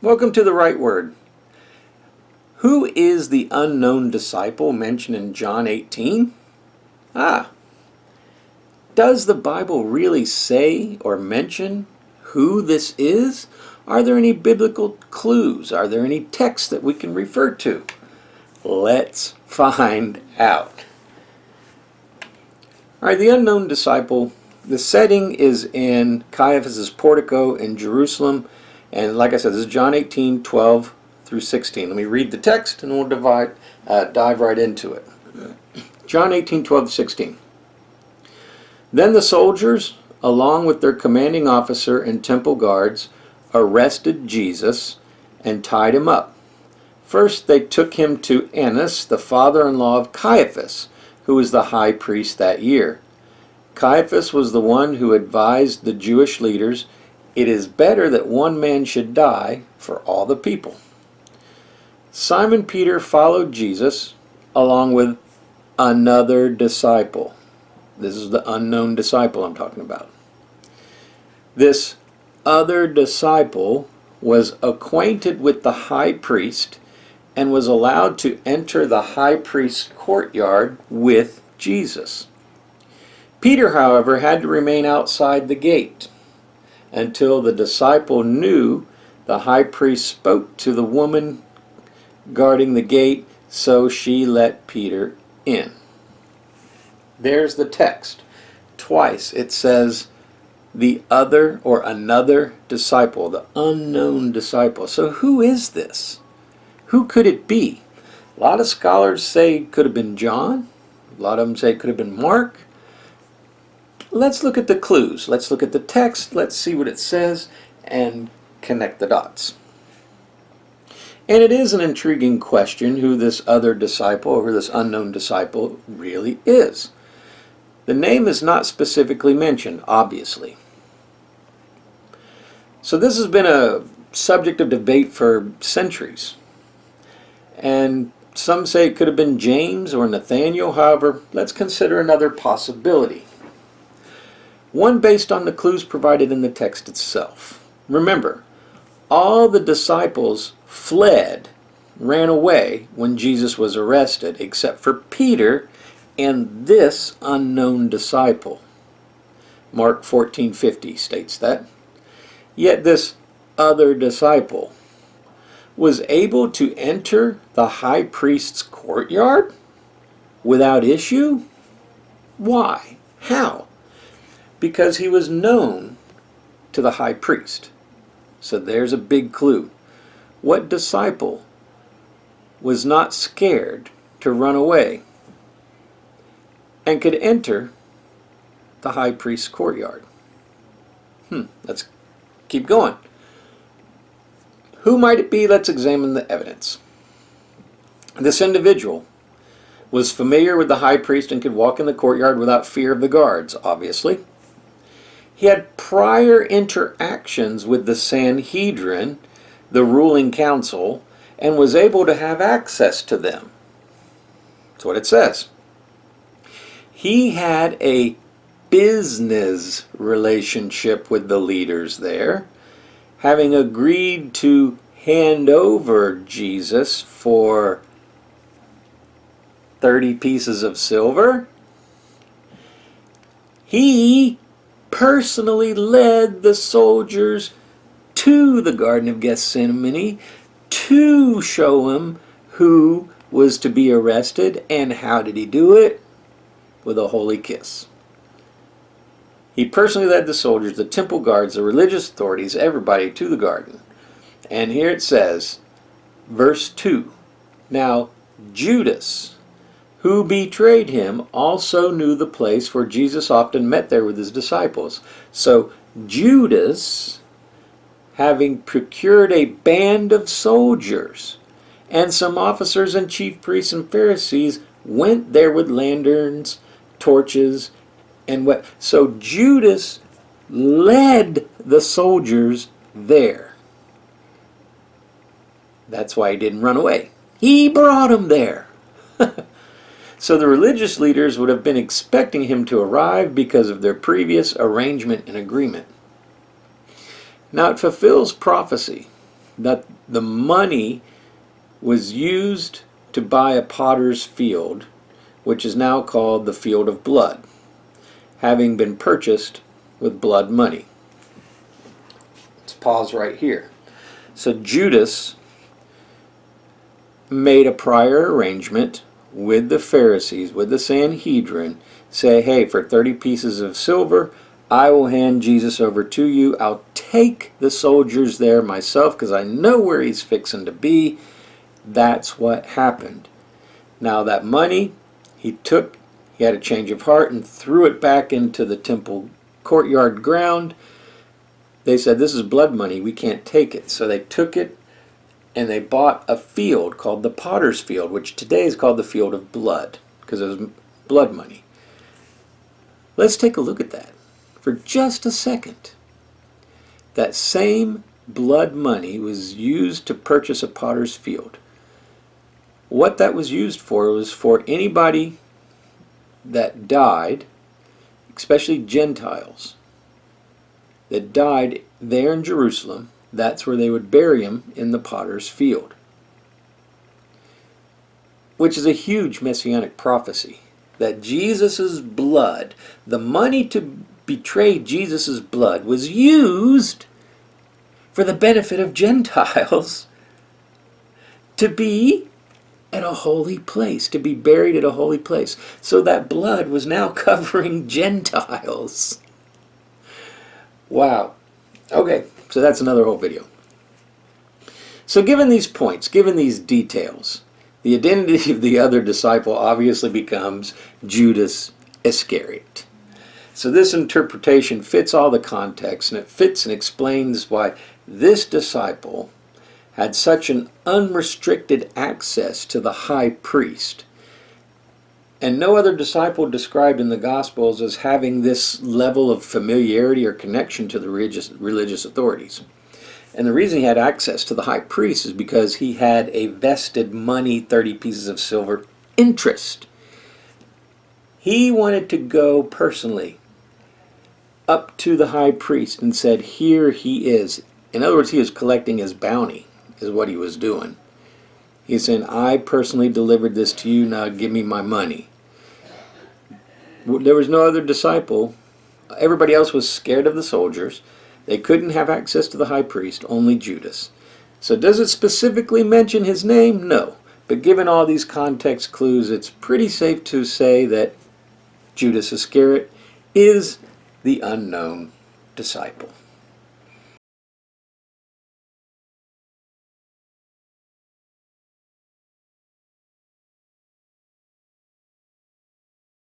Welcome to the Right Word. Who is the unknown disciple mentioned in John 18? Does the Bible really say or mention who this is? Are there any biblical clues? Are there any texts that we can refer to? Let's find out. All right, the unknown disciple, the setting is in Caiaphas' portico in Jerusalem. And like I said, this is John 18, 12 through 16. Let me read the text and we'll dive right into it. John 18, 12 to 16. Then the soldiers, along with their commanding officer and temple guards, arrested Jesus and tied him up. First they took him to Annas, the father-in-law of Caiaphas, who was the high priest that year. Caiaphas was the one who advised the Jewish leaders, "It is better that one man should die for all the people." Simon Peter followed Jesus along with another disciple. This is the unknown disciple I'm talking about. This other disciple was acquainted with the high priest and was allowed to enter the high priest's courtyard with Jesus. Peter, however, had to remain outside the gate until the disciple knew the high priest spoke to the woman guarding the gate, so she let Peter in. There's the text. Twice it says the other or another disciple, the unknown disciple. So who is this? Who could it be? A lot of scholars say it could have been John. A lot of them say it could have been Mark. Let's look at the clues. Let's look at the text. Let's see what it says and connect the dots. And it is an intriguing question who this other disciple or this unknown disciple really is. The name is not specifically mentioned, obviously. So this has been a subject of debate for centuries. And some say it could have been James or Nathaniel. However, let's consider another possibility. One based on the clues provided in the text itself. Remember, all the disciples fled, ran away when Jesus was arrested, except for Peter and this unknown disciple. Mark 14:50 states that. Yet this other disciple was able to enter the high priest's courtyard without issue? Why? How? Because he was known to the high priest. So there's a big clue. What disciple was not scared to run away and could enter the high priest's courtyard? Let's keep going. Who might it be? Let's examine the evidence. This individual was familiar with the high priest and could walk in the courtyard without fear of the guards, obviously. He had prior interactions with the Sanhedrin, the ruling council, and was able to have access to them. That's what it says. He had a business relationship with the leaders there, having agreed to hand over Jesus for 30 pieces of silver. He personally led the soldiers to the Garden of Gethsemane to show him who was to be arrested. And how did he do it? With a holy kiss. He personally led the soldiers, the temple guards, the religious authorities, everybody to the garden. And here it says, verse 2, "Now Judas, who betrayed him, also knew the place, for Jesus often met there with his disciples." So Judas, having procured a band of soldiers and some officers and chief priests and Pharisees, went there with lanterns, torches, and what? So Judas led the soldiers there. That's why he didn't run away. He brought them there. So the religious leaders would have been expecting him to arrive because of their previous arrangement and agreement. Now it fulfills prophecy that the money was used to buy a potter's field, which is now called the field of blood, having been purchased with blood money. Let's pause right here. So Judas made a prior arrangement with the Pharisees, with the Sanhedrin, say, hey, for 30 pieces of silver, I will hand Jesus over to you. I'll take the soldiers there myself because I know where he's fixing to be. That's what happened. Now that money he had a change of heart and threw it back into the temple courtyard ground. They said, this is blood money, we can't take it. So they took it and they bought a field called the Potter's Field, which today is called the Field of Blood because it was blood money. Let's take a look at that for just a second. That same blood money was used to purchase a potter's field. What that was used for was for anybody that died, especially Gentiles, that died there in Jerusalem. That's where they would bury him, in the potter's field, which is a huge messianic prophecy, that Jesus' blood, the money to betray Jesus' blood, was used for the benefit of Gentiles to be at a holy place, to be buried at a holy place. So that blood was now covering Gentiles. Wow. Okay, so that's another whole video. So given these points, given these details, the identity of the other disciple obviously becomes Judas Iscariot. So this interpretation fits all the context, and it fits and explains why this disciple had such an unrestricted access to the high priest. And no other disciple described in the Gospels as having this level of familiarity or connection to the religious authorities. And the reason he had access to the high priest is because he had a vested money, 30 pieces of silver, interest. He wanted to go personally up to the high priest and said, here he is. In other words, he was collecting his bounty, is what he was doing. He's saying, I personally delivered this to you, now give me my money. There was no other disciple. Everybody else was scared of the soldiers. They couldn't have access to the high priest, only Judas. So does it specifically mention his name? No. But given all these context clues, it's pretty safe to say that Judas Iscariot is the unknown disciple.